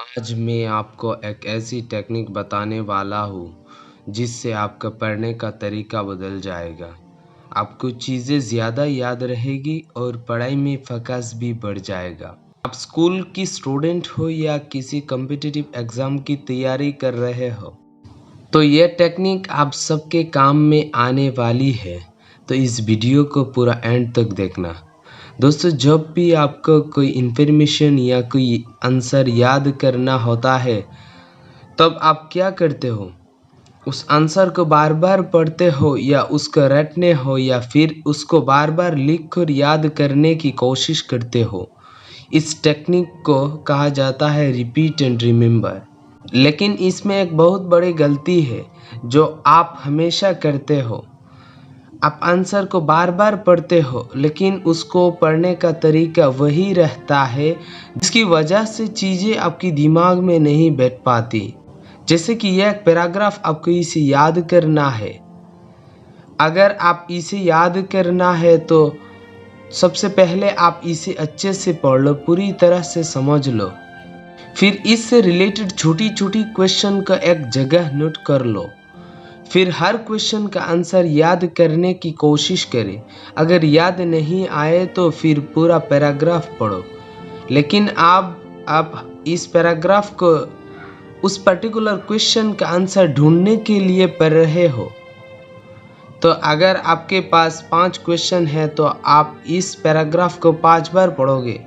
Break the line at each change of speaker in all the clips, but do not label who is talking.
आज मैं आपको एक ऐसी टेक्निक बताने वाला हूँ जिससे आपका पढ़ने का तरीका बदल जाएगा। आपको चीज़ें ज़्यादा याद रहेगी और पढ़ाई में फोकस भी बढ़ जाएगा। आप स्कूल की स्टूडेंट हो या किसी कॉम्पिटिटिव एग्ज़ाम की तैयारी कर रहे हो, तो ये टेक्निक आप सबके काम में आने वाली है। तो इस वीडियो को पूरा एंड तक देखना। दोस्तों, जब भी आपको कोई इन्फॉर्मेशन या कोई आंसर याद करना होता है, तब आप क्या करते हो? उस आंसर को बार बार पढ़ते हो या उसको रटने हो या फिर उसको बार बार लिख कर याद करने की कोशिश करते हो। इस टेक्निक को कहा जाता है रिपीट एंड रिमेंबर। लेकिन इसमें एक बहुत बड़ी गलती है जो आप हमेशा करते हो। आप आंसर को बार बार पढ़ते हो, लेकिन उसको पढ़ने का तरीका वही रहता है, जिसकी वजह से चीज़ें आपकी दिमाग में नहीं बैठ पाती। जैसे कि यह एक पैराग्राफ आपको इसे याद करना है। अगर आप इसे याद करना है तो सबसे पहले आप इसे अच्छे से पढ़ लो, पूरी तरह से समझ लो। फिर इससे रिलेटेड छोटी छोटी क्वेश्चन का एक जगह नोट कर लो। फिर हर क्वेश्चन का आंसर याद करने की कोशिश करें। अगर याद नहीं आए तो फिर पूरा पैराग्राफ पढ़ो। लेकिन आप इस पैराग्राफ को उस पर्टिकुलर क्वेश्चन का आंसर ढूंढने के लिए पढ़ रहे हो। तो अगर आपके पास 5 क्वेश्चन है तो आप इस पैराग्राफ को 5 बार पढ़ोगे।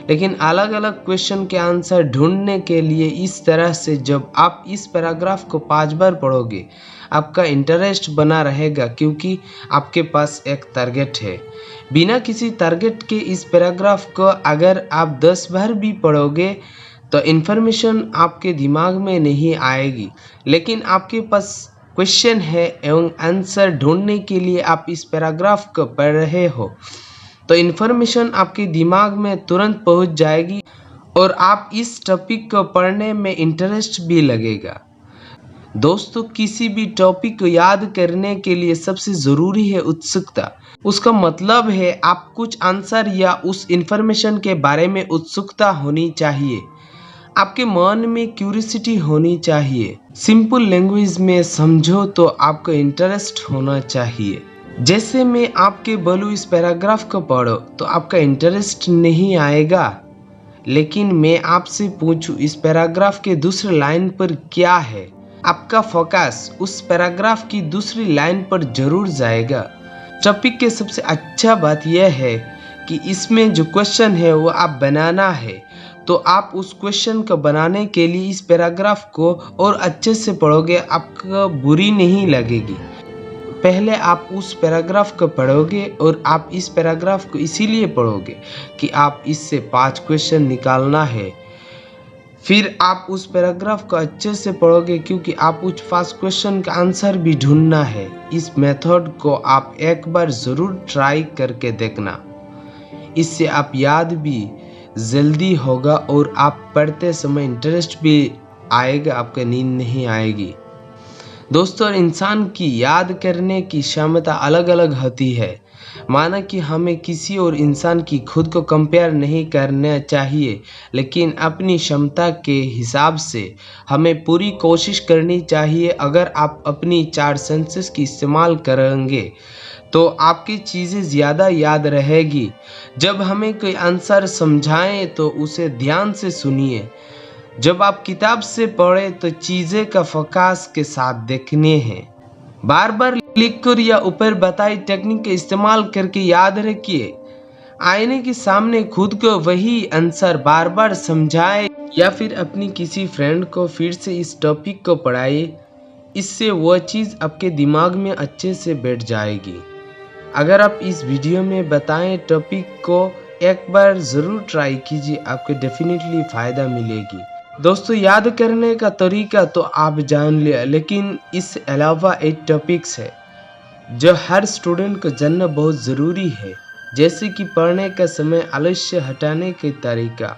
लेकिन अलग अलग क्वेश्चन के आंसर ढूंढने के लिए इस तरह से जब आप इस पैराग्राफ को 5 बार पढ़ोगे, आपका इंटरेस्ट बना रहेगा, क्योंकि आपके पास एक टारगेट है। बिना किसी टारगेट के इस पैराग्राफ को अगर आप 10 बार भी पढ़ोगे तो इन्फॉर्मेशन आपके दिमाग में नहीं आएगी। लेकिन आपके पास क्वेश्चन है एवं आंसर ढूंढने के लिए आप इस पैराग्राफ को पढ़ रहे हो, तो इन्फॉर्मेशन आपके दिमाग में तुरंत पहुंच जाएगी और आप इस टॉपिक को पढ़ने में इंटरेस्ट भी लगेगा। दोस्तों, किसी भी टॉपिक को याद करने के लिए सबसे ज़रूरी है उत्सुकता। उसका मतलब है आप कुछ आंसर या उस इन्फॉर्मेशन के बारे में उत्सुकता होनी चाहिए। आपके मन में क्यूरियोसिटी होनी चाहिए। सिंपल लैंग्वेज में समझो तो आपको इंटरेस्ट होना चाहिए। जैसे मैं आपके बोलूँ इस पैराग्राफ को पढ़ो तो आपका इंटरेस्ट नहीं आएगा। लेकिन मैं आपसे पूछूं इस पैराग्राफ के दूसरे लाइन पर क्या है, आपका फोकस उस पैराग्राफ की दूसरी लाइन पर जरूर जाएगा। टॉपिक के सबसे अच्छा बात यह है कि इसमें जो क्वेश्चन है वो आप बनाना है, तो आप उस क्वेश्चन को बनाने के लिए इस पैराग्राफ को और अच्छे से पढ़ोगे, आपको बुरी नहीं लगेगी। पहले आप उस पैराग्राफ को पढ़ोगे और आप इस पैराग्राफ को इसीलिए पढ़ोगे कि आप इससे 5 क्वेश्चन निकालना है। फिर आप उस पैराग्राफ को अच्छे से पढ़ोगे क्योंकि आप उस 5 क्वेश्चन का आंसर भी ढूंढना है। इस मेथड को आप एक बार ज़रूर ट्राई करके देखना। इससे आप याद भी जल्दी होगा और आप पढ़ते समय इंटरेस्ट भी आएगा, आपको नींद नहीं आएगी। दोस्तों, इंसान की याद करने की क्षमता अलग अलग होती है। माना कि हमें किसी और इंसान की खुद को कंपेयर नहीं करना चाहिए, लेकिन अपनी क्षमता के हिसाब से हमें पूरी कोशिश करनी चाहिए। अगर आप अपनी 4 सेंसेस की इस्तेमाल करेंगे तो आपकी चीज़ें ज़्यादा याद रहेगी। जब हमें कोई आंसर समझाएं तो उसे ध्यान से सुनिए। जब आप किताब से पढ़े तो चीज़ें का फोकस के साथ देखने हैं। बार बार लिखकर या ऊपर बताई टेक्निक का इस्तेमाल करके याद रखिए। आईने के सामने खुद को वही आंसर बार बार समझाए या फिर अपनी किसी फ्रेंड को फिर से इस टॉपिक को पढ़ाइए। इससे वह चीज़ आपके दिमाग में अच्छे से बैठ जाएगी। अगर आप इस वीडियो में बताएं टॉपिक को एक बार ज़रूर ट्राई कीजिए, आपको डेफिनेटली फ़ायदा मिलेगी। दोस्तों, याद करने का तरीका तो आप जान लिया, लेकिन इस अलावा 8 टॉपिक्स है जो हर स्टूडेंट को जानना बहुत ज़रूरी है। जैसे कि पढ़ने का समय आलस्य हटाने के तरीका,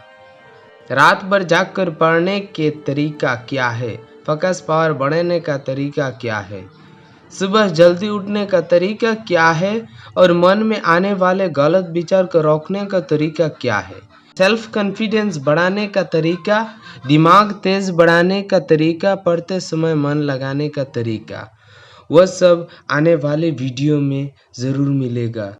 रात भर जागकर पढ़ने के तरीका क्या है, फोकस पावर बढ़ाने का तरीका क्या है, सुबह जल्दी उठने का तरीका क्या है और मन में आने वाले गलत विचार को रोकने का तरीका क्या है। सेल्फ कॉन्फिडेंस बढ़ाने का तरीका, दिमाग तेज बढ़ाने का तरीका, पढ़ते समय मन लगाने का तरीका, वह सब आने वाले वीडियो में ज़रूर मिलेगा।